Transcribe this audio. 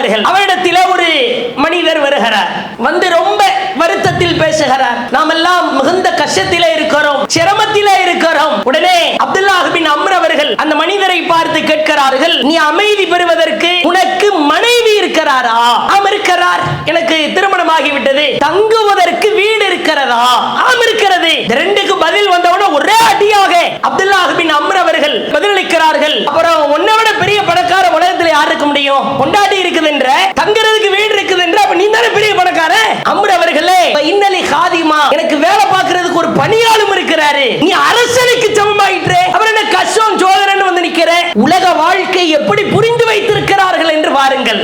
அவர்கள் அவரிடத்திலே ஒரு மனிதர் வருகிறார். வந்து ரொம்ப வருத்தத்தில் பேசுகிறார். நாம் எல்லாம் மிகுந்த கஷ்டத்திலே இருக்கிறோம், சிரமத்திலே இருக்கிறோம். உடனே அப்துல்லாஹ் பின் அம்ர் அவர்கள் அந்த மனிதரை பார்த்து கேட்கிறார்கள், நீ அமைதி பெறுவதற்கு உனக்கு மனைவி இருக்கிறாரா? ஆம் இருக்கிறார். எனக்கு திருமணமாகி விட்டது. தங்குவதற்கு வீடு இருக்கிறதா? ஆம் இருக்கிறது. ரெண்டுக்கு பதில் வந்தவுடனே ஒரே அடியாக அப்துல்லாஹ் பின் அம்ர் அவர்கள் பதிலளிக்கிறார்கள், அப்புறம் உன்னை விட பெரிய பணக்கார உலகத்தில் யார் இருக்க முடியும்? கொண்டாடி இருக்குது என்ற, தங்குறதுக்கு வீடு இருக்குது என்ற, அப்ப நீ தானே பெரிய பணக்கார. அம்ர் அவர்களே, இன்னலி காதிமா, எனக்கு வேலை பார்க்கிறதுக்கு ஒரு பணியாளும் இருக்கிறாரு. நீ அரசனுக்கு சமமாயிற்று, அவர் என்ன கஷ்டம் சோதனை வந்து நிக்கிற. உலக வாழ்க்கை எப்படி புரிந்து வைத்திருக்கிறார்கள் என்று பாருங்கள்.